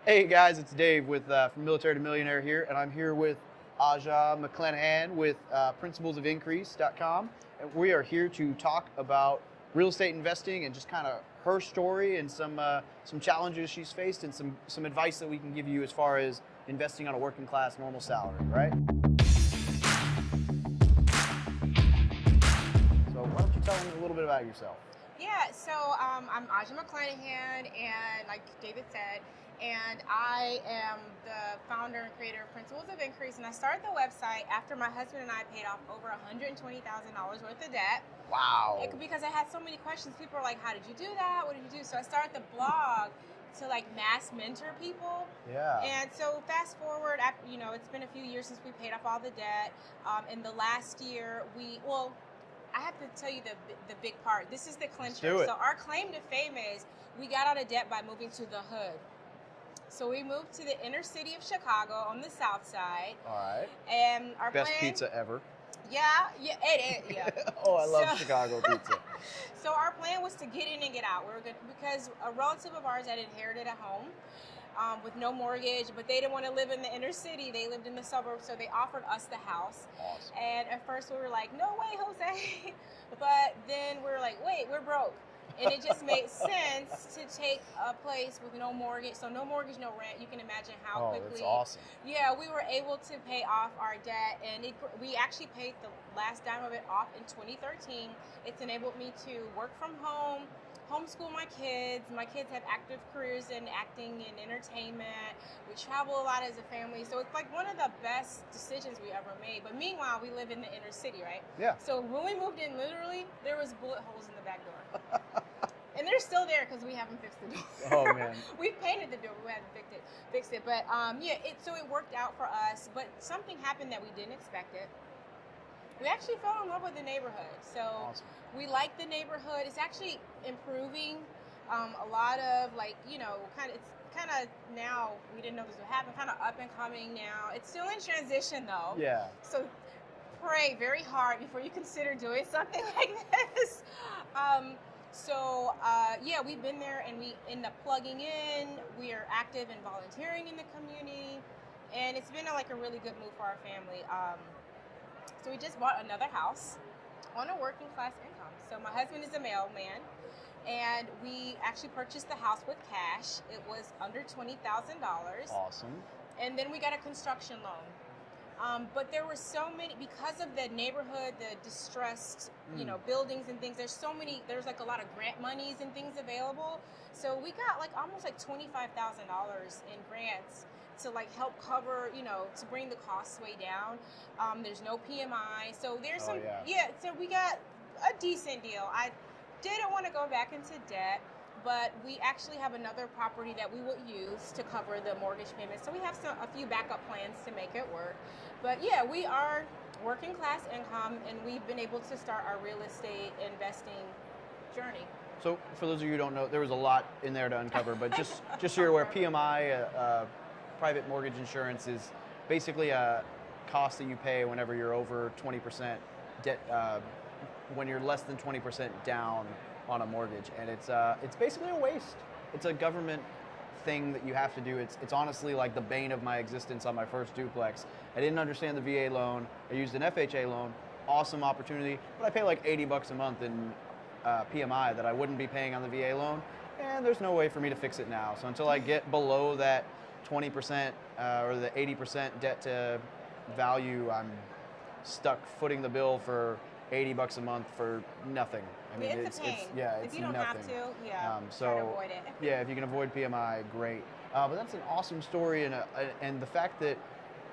Hey guys, it's Dave with from Military to Millionaire here, and I'm here with Aja McClanahan with principlesofincrease.com, and we are here to talk about real estate investing and just kind of her story and some challenges she's faced and some advice that we can give you as far as investing on a working class normal salary, right? So why don't you tell me a little bit about yourself? I'm Aja McClanahan, and like David said, and I am the founder and creator of Principles of Increase. And I started the website after my husband and I paid off over $120,000 worth of debt. Wow. Because I had so many questions. People were like, "How did you do that? What did you do?" So I started the blog to like mass mentor people. Yeah. And so fast forward, after, it's been a few years since we paid off all the debt. In the last year, I have to tell you the big part. This is the clincher. Do it. So our claim to fame is we got out of debt by moving to the hood. So we moved to the inner city of Chicago on the south side. All right. And our Best plan, pizza ever. Yeah, it is. Yeah. Oh, I love Chicago pizza. So our plan was to get in and get out. We were good because a relative of ours had inherited a home with no mortgage, but they didn't want to live in the inner city. They lived in the suburbs, so they offered us the house. Awesome. And at first we were like, "No way, Jose!" But then we were like, "Wait, we're broke." And it just made sense to take a place with no mortgage. So no mortgage, no rent. You can imagine how quickly. That's awesome. Yeah, we were able to pay off our debt, and we actually paid the last dime of it off in 2013. It's enabled me to work from home, homeschool my kids. My kids have active careers in acting and entertainment. We travel a lot as a family. So it's like one of the best decisions we ever made. But meanwhile, we live in the inner city, right? Yeah. So when we moved in, literally, there was bullet holes in the back door. And they're still there because we haven't fixed the door. Oh, man. We painted the door, but we haven't fixed it. But so it worked out for us. But something happened that we didn't expect it. We actually fell in love with the neighborhood. So Awesome. we like the neighborhood. It's actually improving. A lot of it's kind of now, we didn't know this would happen, kind of up and coming now. It's still in transition though. Yeah. So pray very hard before you consider doing something like this. We've been there and we end up plugging in. We are active and volunteering in the community. And it's been a really good move for our family. So we just bought another house on a working class income. So my husband is a mailman, and we actually purchased the house with cash. It was under $20,000. Awesome. And then we got a construction loan. But there were so many, because of the neighborhood, the distressed, buildings and things, there's a lot of grant monies and things available. So we got almost $25,000 in grants to help cover, to bring the costs way down. There's no PMI. So there's so we got a decent deal. I didn't want to go back into debt, but we actually have another property that we will use to cover the mortgage payments. So we have a few backup plans to make it work. But yeah, we are working class income, and we've been able to start our real estate investing journey. So for those of you who don't know, there was a lot in there to uncover, but just so you're aware, PMI, private mortgage insurance, is basically a cost that you pay whenever you're over 20% debt, when you're less than 20% down on a mortgage, and it's basically a waste. It's a government thing that you have to do. It's honestly like the bane of my existence on my first duplex. I didn't understand the VA loan. I used an FHA loan. Awesome opportunity, but I pay like $80 a month in PMI that I wouldn't be paying on the VA loan, and there's no way for me to fix it now. So until I get below that 20% or the 80% debt to value, I'm stuck footing the bill for $80 a month for nothing. I mean, it's a pain. It's if you don't nothing. have to, So try to avoid it. yeah, if you can avoid PMI, great. But that's an awesome story, and the fact that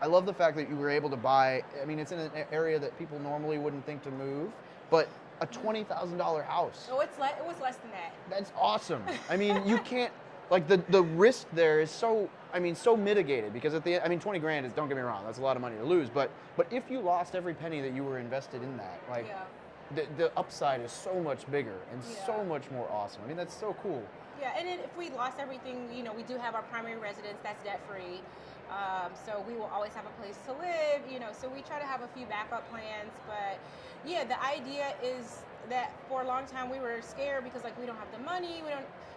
I love the fact that you were able to buy. I mean, it's in an area that people normally wouldn't think to move, but a $20,000 house. Oh, it was less than that. That's awesome. I mean, you can't, the risk there is so mitigated, because at the end, 20 grand is, don't get me wrong, that's a lot of money to lose, but if you lost every penny that you were invested in that, the upside is so much bigger and so much more awesome. I mean, that's so cool. Yeah, and then if we lost everything, we do have our primary residence that's debt-free. So we will always have a place to live, so we try to have a few backup plans. But yeah, the idea is that for a long time we were scared because we don't have the money,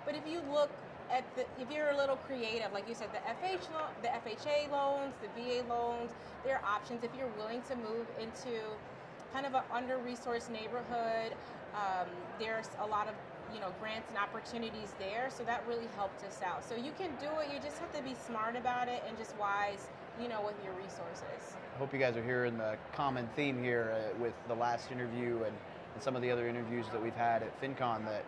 but if you look if you're a little creative, like you said, the FHA loans, the VA loans, there are options if you're willing to move into kind of an under-resourced neighborhood. There's a lot of grants and opportunities there, so that really helped us out. So you can do it. You just have to be smart about it and just wise, with your resources. I hope you guys are hearing the common theme here with the last interview and some of the other interviews that we've had at FinCon, that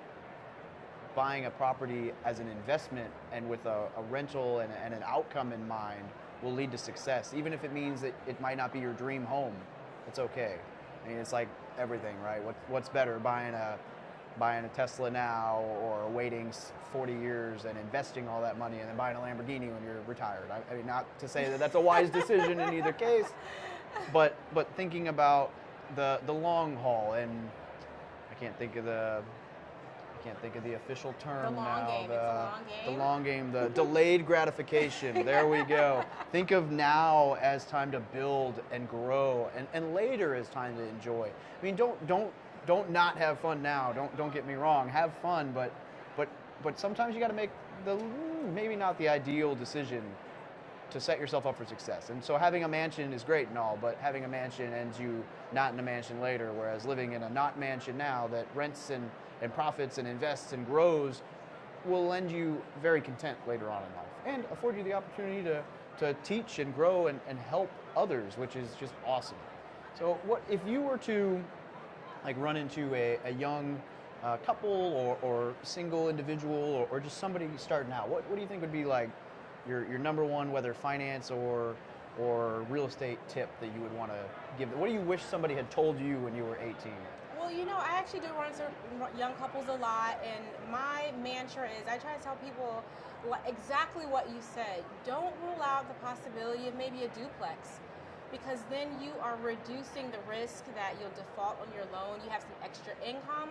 buying a property as an investment and with a rental and an outcome in mind will lead to success. Even if it means that it might not be your dream home, it's okay. I mean, it's like everything, right? What's better, buying a Tesla now or waiting 40 years and investing all that money and then buying a Lamborghini when you're retired? I mean, not to say that that's a wise decision in either case, but thinking about the long haul, and I can't think of the official term The long now. game. It's a long game. The long game, the delayed gratification. There we go. Think of now as time to build and grow, and later as time to enjoy. I mean, don't not have fun now. Don't get me wrong. Have fun, but sometimes you got to make the maybe not the ideal decision to set yourself up for success. And so having a mansion is great and all, but having a mansion ends you not in a mansion later, whereas living in a not mansion now that rents and profits and invests and grows will lend you very content later on in life and afford you the opportunity to teach and grow and help others, which is just awesome. So what if you were to run into a young couple or single individual or just somebody starting out, what do you think would be like your number one, whether finance or real estate tip that you would want to give? What do you wish somebody had told you when you were 18? Well, I actually do run into young couples a lot, and my mantra is I try to tell people exactly what you said. Don't rule out the possibility of maybe a duplex, because then you are reducing the risk that you'll default on your loan. You have some extra income.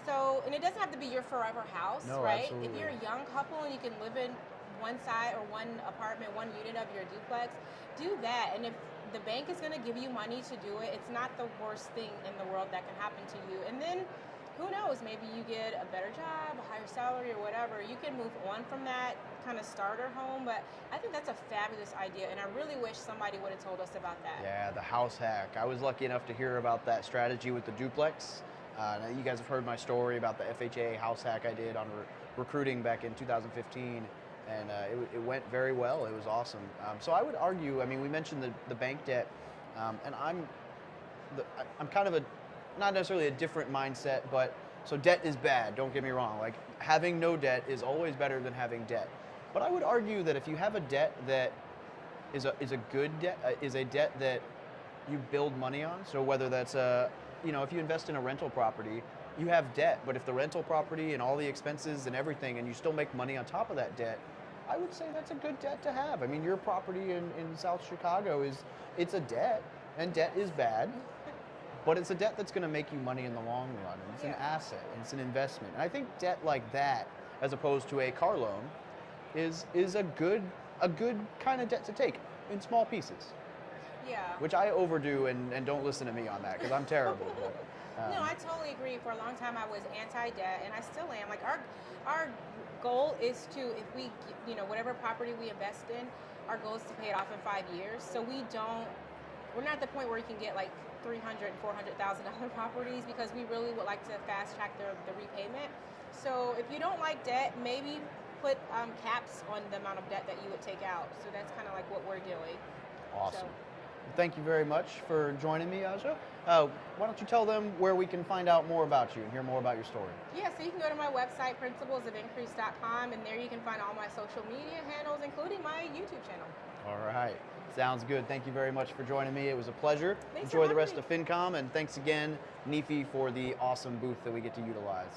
So, and it doesn't have to be your forever house, No, right? absolutely. If you're a young couple and you can live in one side or one apartment, one unit of your duplex, do that. And if the bank is going to give you money to do it, it's not the worst thing in the world that can happen to you. And then who knows, maybe you get a better job, a higher salary or whatever. You can move on from that kind of starter home. But I think that's a fabulous idea, and I really wish somebody would have told us about that. Yeah, the house hack. I was lucky enough to hear about that strategy with the duplex. Now you guys have heard my story about the FHA house hack I did on recruiting back in 2015. And it went very well. It was awesome. So I would argue, I mean, we mentioned the bank debt, and I'm kind of not necessarily a different mindset, but so debt is bad, don't get me wrong. Like, having no debt is always better than having debt. But I would argue that if you have a debt that is a good debt, is a debt that you build money on, so whether that's if you invest in a rental property, you have debt, but if the rental property and all the expenses and everything, and you still make money on top of that debt, I would say that's a good debt to have. I mean, your property in South Chicago it's a debt, and debt is bad, but it's a debt that's going to make you money in the long run, and it's an asset, and it's an investment. And I think debt like that, as opposed to a car loan, is a good kind of debt to take in small pieces. Yeah. Which I overdo, and don't listen to me on that, because I'm terrible. But, no, I totally agree. For a long time, I was anti-debt, and I still am. Like, our goal is to, if we, whatever property we invest in, our goal is to pay it off in 5 years. So we're not at the point where you can get like $300,000 and $400,000 properties, because we really would like to fast track the repayment. So if you don't like debt, maybe put caps on the amount of debt that you would take out. So that's kind of like what we're doing. Awesome. So, thank you very much for joining me, Aja. Why don't you tell them where we can find out more about you and hear more about your story? yeah, so you can go to my website, principlesofIncrease.com, and there you can find all my social media handles, including my YouTube channel. All right. Sounds good. Thank you very much for joining me. It was a pleasure. Thanks Enjoy for the rest having of FinCom, and thanks again, Nefi, for the awesome booth that we get to utilize.